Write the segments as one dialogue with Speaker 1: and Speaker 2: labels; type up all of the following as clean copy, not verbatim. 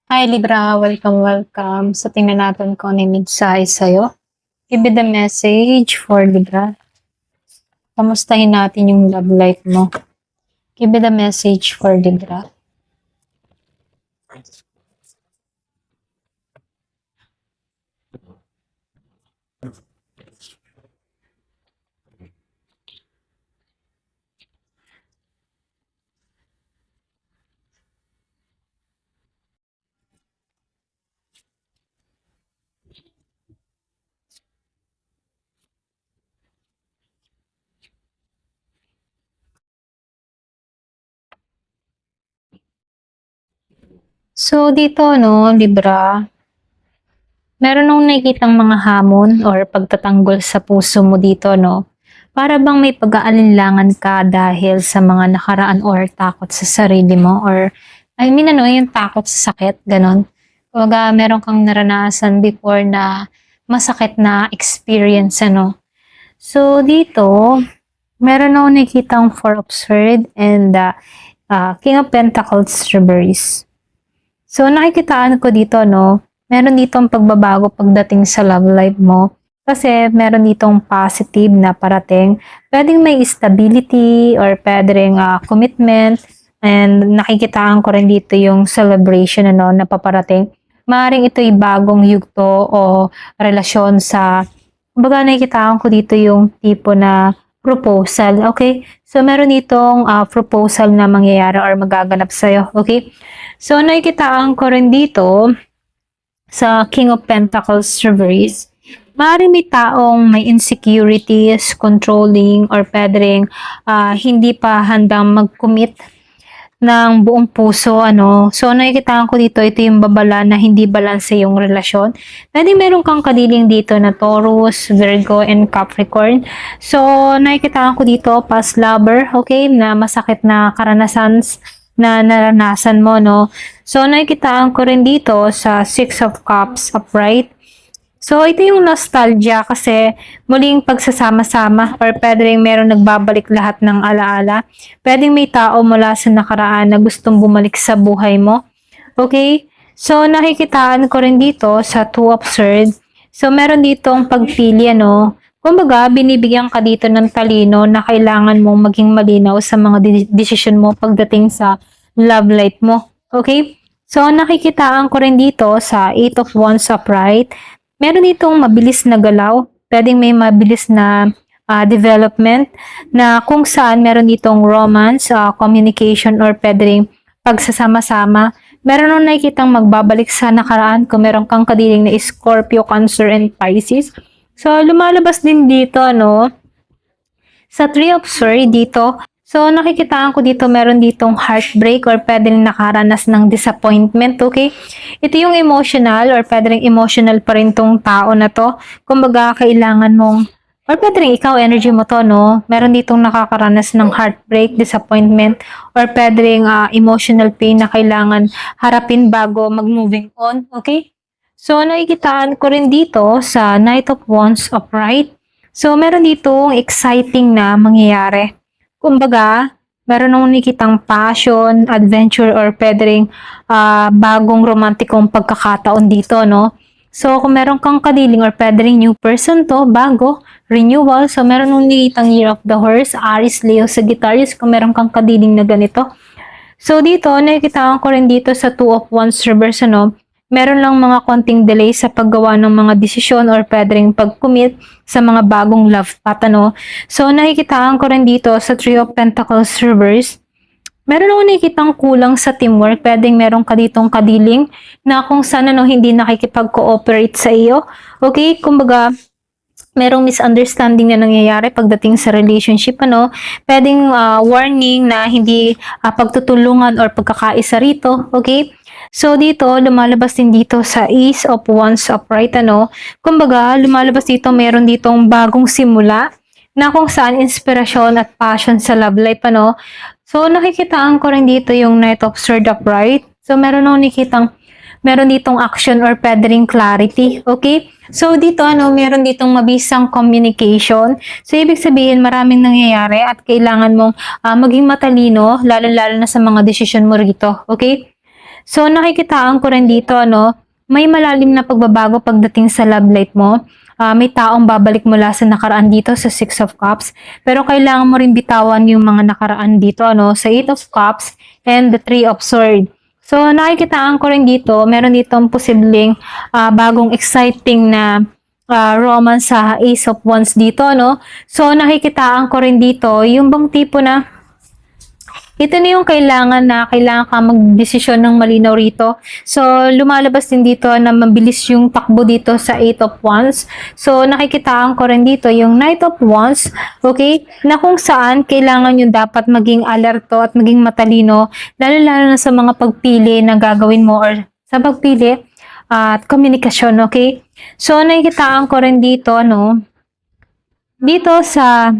Speaker 1: Hi Libra, welcome. So tingnan natin kung ano yung mensahe sa'yo. Give me the message for Libra. Kamustahin natin yung love life mo. Give me the message for Libra. So dito no, Libra, meron nung nakikitang mga hamon or pagtatanggol sa puso mo dito no. Para bang may pag-aalinlangan ka dahil sa mga nakaraan or takot sa sarili mo or yung takot sa sakit, ganon. Kumbaga, meron kang naranasan before na masakit na experience, ano. So, dito, meron akong nakikitang Four of Swords and King of Pentacles reverse. So, nakikitaan ko dito, no, meron ditong pagbabago pagdating sa love life mo. Kasi meron ditong positive na parating. Pwedeng may stability or pwedeng commitment. And nakikitaan ko rin dito yung celebration ano, na paparating. Maaaring ito'y bagong yugto o relasyon sa... Kumbaga nakikitaan ko dito yung tipo na proposal. Okay? So meron ditong proposal na mangyayari or magaganap sa'yo. Okay? So nakikitaan ko rin dito sa King of Pentacles reverse, maaaring may taong may insecurities, controlling, or pwedeng hindi pa handang mag-commit ng buong puso, ano. So, nakikita ko dito, ito yung babala na hindi balanse yung relasyon. Pwede meron kang kadiling dito na Taurus, Virgo, and Capricorn. So, nakikita ko dito, past lover, okay, na masakit na karanasan na naranasan mo, no. So, nakikitaan ko rin dito sa Six of Cups upright. So, ito yung nostalgia kasi muling pagsasama-sama or pwede rin meron nagbabalik lahat ng alaala. Pwedeng may tao mula sa nakaraan na gustong bumalik sa buhay mo. Okay? So, nakikitaan ko rin dito sa Two of Swords. So, meron ditong pagpili, ano. Kumbaga, binibigyan ka dito ng talino na kailangan mong maging malinaw sa mga desisyon mo pagdating sa love life mo. Okay? So, nakikitaan ko rin dito sa Eight of Wands upright. Meron ditong mabilis na galaw. Pwedeng may mabilis na development na kung saan meron ditong romance, communication, or pwedeng pagsasama-sama. Meron nung nakikitang magbabalik sa nakaraan kung meron kang kadiling na Scorpio, Cancer, and Pisces. So, lumalabas din dito, no? Sa Three of Swords dito, so, nakikitaan ko dito, meron ditong heartbreak or pwedeng nakaranas ng disappointment, okay? Ito yung emotional or pwedeng emotional pa rin tong tao na to. Kumbaga, kailangan mong, or pwedeng ikaw, energy mo to, no? Meron ditong nakakaranas ng heartbreak, disappointment, or pwedeng emotional pain na kailangan harapin bago mag-moving on, okay? So, nakikitaan ko rin dito sa Knight of Wands upright. So, meron ditong exciting na mangyayari. Kumbaga, meron nung nakikitang passion, adventure, or pwedeng bagong romantikong pagkakataon dito, no? So, kung meron kang kadiling or pwedeng new person to, bago, renewal. So, meron nung nakikitang Year of the Horse, Aries, Leo, Sagittarius, kung meron kang kadiling na ganito. So, dito, nakikita ko rin dito sa Two of Wands reverse, ano, meron lang mga konting delay sa paggawa ng mga desisyon or pwedeng pag-commit sa mga bagong love path, ano. So, nakikitaan ko rin dito sa Three of Pentacles reverse. Meron akong nakikitang kulang sa teamwork. Pwedeng meron ka ditong kadiling na kung saan ano, hindi nakikipag-cooperate sa iyo. Okay? Kumbaga, merong misunderstanding na nangyayari pagdating sa relationship, ano. Pwedeng warning na hindi pagtutulungan or pagkakaisa rito. Okay? So, dito, lumalabas din dito sa Ace of Wands upright, ano. Kumbaga, lumalabas dito, meron ditong bagong simula na kung saan inspirasyon at passion sa love life, ano. So, nakikitaan ko rin dito yung Knight of Swords upright. So, meron ditong action or pwedeng clarity, okay? So, dito, ano, meron ditong mabisang communication. So, ibig sabihin, maraming nangyayari at kailangan mong maging matalino, lalo-lalo na sa mga desisyon mo rito, okay? So, nakikitaan ko rin dito, no, may malalim na pagbabago pagdating sa love life mo. May taong babalik mula sa nakaraan dito sa Six of Cups. Pero kailangan mo rin bitawan yung mga nakaraan dito, ano, sa Eight of Cups and the Three of Swords. So, nakikitaan ko rin dito, meron ditong posibleng bagong exciting na romance sa Ace of Wands dito, no? So, nakikitaan ko rin dito, yung bang tipo na ito na yung kailangan ka magdesisyon ng malinaw rito. So, lumalabas din dito na mabilis yung takbo dito sa Eight of Wands. So, nakikitaan ko rin dito yung Knight of Wands, okay? Na kung saan kailangan nyo dapat maging alerto at maging matalino, lalo-lalo na sa mga pagpili na gagawin mo or sa pagpili at komunikasyon, okay? So, nakikitaan ko rin dito, no? Dito sa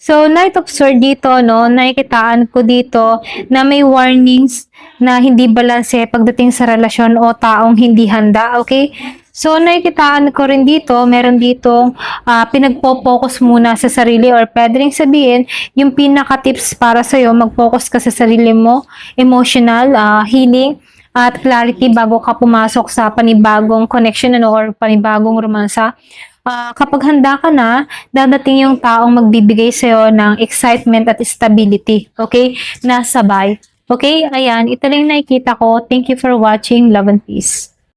Speaker 1: Knight of Swords dito, no, nakikitaan ko dito na may warnings na hindi balanse pagdating sa relasyon o taong hindi handa, okay? So, nakikitaan ko rin dito, meron ditong pinagpo-focus muna sa sarili or pwede rin sabihin, yung pinaka-tips para sa'yo, mag-focus ka sa sarili mo, emotional, healing, at clarity bago ka pumasok sa panibagong connection ano, or panibagong romansa. Kapag handa ka na, dadating yung taong magbibigay sa'yo ng excitement at stability. Okay? Na sabay. Okay? Ayan, ito lang yung nakikita ko. Thank you for watching. Love and peace.